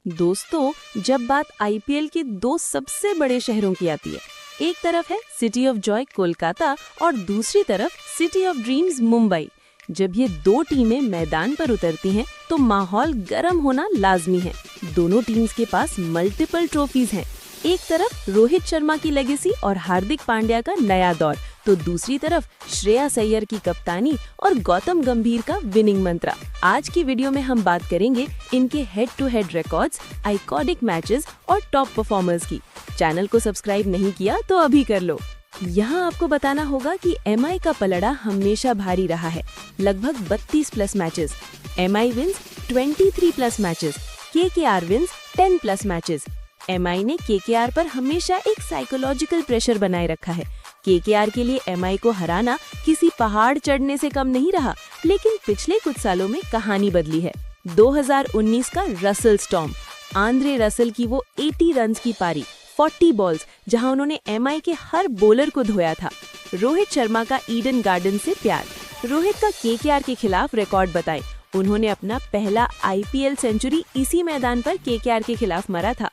दोस्तों, जब बात आईपीएल के दो सबसे बड़े शहरों की आती है, एक तरफ है सिटी ऑफ जॉय कोलकाता और दूसरी तरफ सिटी ऑफ ड्रीम्स मुंबई। जब ये दो टीमें मैदान पर उतरती हैं, तो माहौल गर्म होना लाजमी है। दोनों टीम्स के पास मल्टीपल ट्रॉफीज हैं। एक तरफ रोहित शर्मा की लेगेसी और हार्दिक पांड्या का नया दौर, तो दूसरी तरफ श्रेयस अय्यर की कप्तानी और गौतम गंभीर का विनिंग मंत्र। आज की वीडियो में हम बात करेंगे इनके head to head records, iconic matches और टॉप परफॉर्मर्स की। चैनल को सब्सक्राइब नहीं किया तो अभी कर लो। यहाँ आपको बताना होगा कि एमआई का पलड़ा हमेशा भारी रहा है, लगभग 32 plus matches. MI wins 23 plus matches, KKR wins 10 plus matches. MI ने केकेआर पर हमेशा एक साइकोलॉजिकल प्रेशर बनाए रखा है। केकेआर के लिए एमआई को हराना किसी पहाड़ चढ़ने से कम नहीं रहा, लेकिन पिछले कुछ सालों में कहानी बदली है। 2019 का रसल स्टॉर्म, आंद्रे रसल की वो 80 रन्स की पारी, 40 बॉल्स, जहां उन्होंने एमआई के हर बॉलर को धोया था। रोहित शर्मा का ईडन गार्डन से प्यार, रोहित का केकेआर के खिलाफ रिकॉर्ड बताए। उन्होंने अपना पहला आईपीएल सेंचुरी इसी मैदान पर केकेआर के खिलाफ मारा था।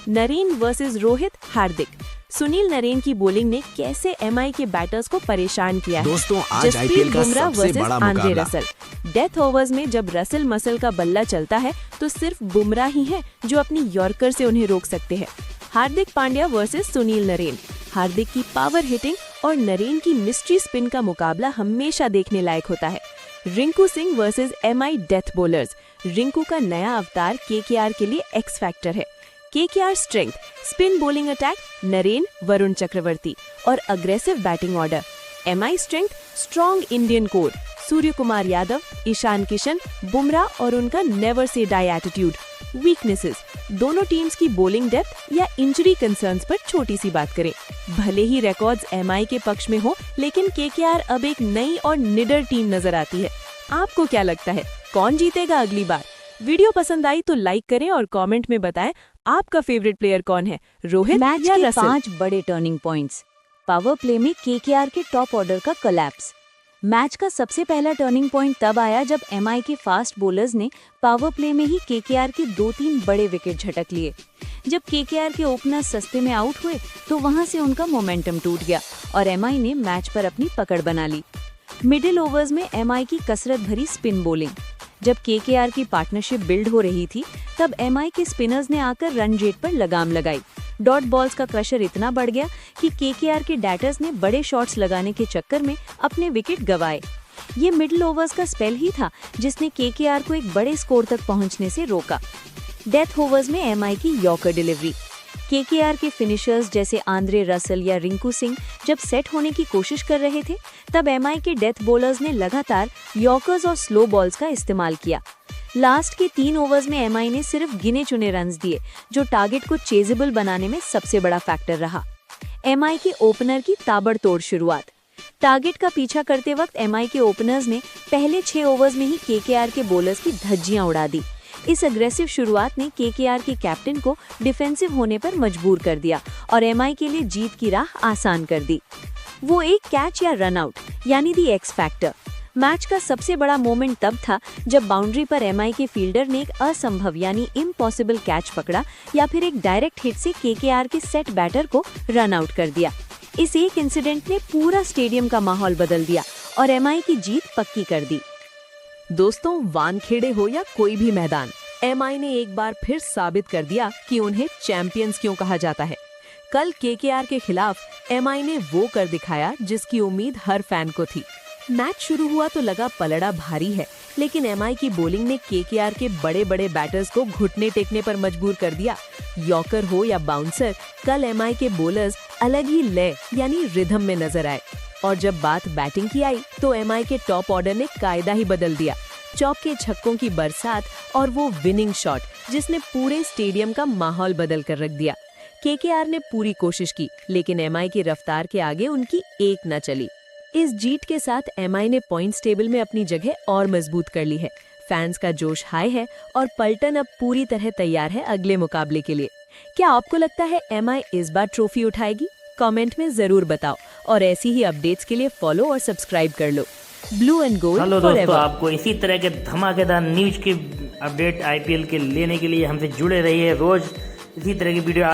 नरेन वर्सेस रोहित, हार्दिक, सुनील नरेन की बॉलिंग ने कैसे एमआई के बैटर्स को परेशान किया है। दोस्तों, आज आईपीएल का सबसे बड़ा आंद्रे मुकाबला। रसल। डेथ ओवर्स में जब रसल मसल का बल्ला चलता है, तो सिर्फ बुमराह ही है जो अपनी यॉर्कर से उन्हें रोक सकते हैं। हार्दिक पांड्या वर्सेस सुनील नरेन, हार्दिक की पावर हिटिंग और नरेन की मिस्ट्री स्पिन का मुकाबला हमेशा देखने लायक होता है। Rinku Singh versus MI death bowlers, Rinku का नया अवतार केकेआर के लिए एक्स फैक्टर है। KKR strength, spin bowling attack, Narine, Varun Chakravarthy और aggressive batting order. MI strength, strong Indian core, Surya Kumar Yadav, Ishan Kishan, Bumrah और उनका never say die attitude. Weaknesses, दोनों टीम्स की बॉलिंग डेप्थ या इंजरी कंसर्न्स पर छोटी सी बात करें। भले ही रिकॉर्ड्स एमआई के पक्ष में हो, लेकिन केकेआर अब एक नई और निडर टीम नजर आती है। आपको क्या लगता है, कौन जीतेगा अगली बार? वीडियो पसंद आई तो लाइक करें और कमेंट में बताएं आपका फेवरेट प्लेयर कौन है, रोहित मैच या के रसल? 5 बड़े टर्निंग पॉइंट्स। पावर प्ले में केकेआर के टॉप ऑर्डर का कोलैप्स। मैच का सबसे पहला टर्निंग पॉइंट तब आया जब एमआई के फास्ट बॉलर्स ने पावर प्ले में ही केकेआर के 2-3 बड़े विकेट झटक लिए। जब केकेआर के ओपनर सस्ते में आउट हुए, तो वहां से उनका मोमेंटम टूट गया और एमआई ने मैच पर अपनी पकड़ बना ली। मिडिल ओवर्स में एमआई की कसरत भरी स्पिन बॉलिंग। जब केकेआर की पार्टनरशिप बिल्ड हो रही थी, तब एमआई के स्पिनर्स ने आकर रन रेट पर लगाम लगाई। डॉट बॉल्स का क्रशर इतना बढ़ गया कि केकेआर के बैटर्स ने बड़े शॉट्स लगाने के चक्कर में अपने विकेट गंवाए। ये मिडिल ओवर्स का स्पेल ही था जिसने केकेआर को एक बड़े स्कोर तक पहुंचने से रोका। डेथ ओवर्स में एमआई की यॉर्कर डिलीवरी। केकेआर के फिनिशर्स जैसे आंद्रे रसल या रिंकू सिंह जब सेट होने की कोशिश कर रहे थे, तब एमआई के डेथ बॉलर्स ने लगातार यॉर्कर्स और स्लो बॉल्स का इस्तेमाल किया। लास्ट के 3 ओवर्स में एमआई ने सिर्फ गिने चुने रन्स दिए, जो टारगेट को चेजेबल बनाने में सबसे बड़ा फैक्टर रहा। एमआई के ओपनर की ताबड़तोड़ शुरुआत। टारगेट का पीछा करते वक्त एमआई के ओपनर्स ने पहले 6 ओवर्स में ही केकेआर के बॉलर्स की धज्जियां उड़ा दी। इस अग्रेसिव शुरुआत ने केकेआर के कैप्टन को डिफेंसिव होने पर मजबूर कर दिया और एमआई के लिए जीत की राह आसान कर दी। वो एक कैच या रन आउट, यानी दी एक्स फैक्टर। मैच का सबसे बड़ा मोमेंट तब था जब बाउंड्री पर एमआई के फील्डर ने एक असंभव यानी इम्पॉसिबल कैच पकड़ा या फिर एक डायरेक्ट हिट से केकेआर के सेट बैटर को रन आउट कर दिया। इस एक इंसिडेंट ने पूरा स्टेडियम का माहौल बदल दिया और एमआई की जीत पक्की कर दी। दोस्तों, वानखेड़े हो या कोई भी मैदान, एमआई ने एक बार फिर साबित कर दिया कि उन्हें चैंपियंस क्यों कहा जाता है। कल केकेआर के खिलाफ एमआई ने वो कर दिखाया जिसकी उम्मीद हर फैन को थी। मैच शुरू हुआ तो लगा पलड़ा भारी है, लेकिन एमआई की बॉलिंग ने केकेआर के बड़े बड़े बैटर्स को घुटने टेकने पर मजबूर कर दिया। यॉर्कर हो या बाउंसर, कल एमआई के बॉलर्स अलग ही लय यानी रिदम में नजर आए। और जब बात बैटिंग की आई, तो एमआई के टॉप ऑर्डर ने कायदा ही बदल दिया। चौके छक्कों की बरसात और वो विनिंग शॉट जिसने पूरे स्टेडियम का माहौल बदल कर रख दिया। केकेआर ने पूरी कोशिश की, लेकिन एमआई की रफ्तार के आगे उनकी एक न चली। इस जीत के साथ एमआई ने पॉइंट्स टेबल में अपनी जगह और मजबूत कर ली है। फैंस का जोश हाई है और पलटन अब पूरी तरह तैयार है अगले मुकाबले के लिए। क्या आपको लगता है एमआई इस बार ट्रॉफी उठाएगी? कमेंट में जरूर बताओ और ऐसी ही अपडेट्स के लिए फॉलो और सब्सक्राइब कर लो। Blue and gold hello forever. दोस्तों, आपको इसी तरह के धमाकेदार न्यूज के अपडेट IPL के लेने के लिए हमसे जुड़े रहिए। रोज़ इसी तरह की वीडियो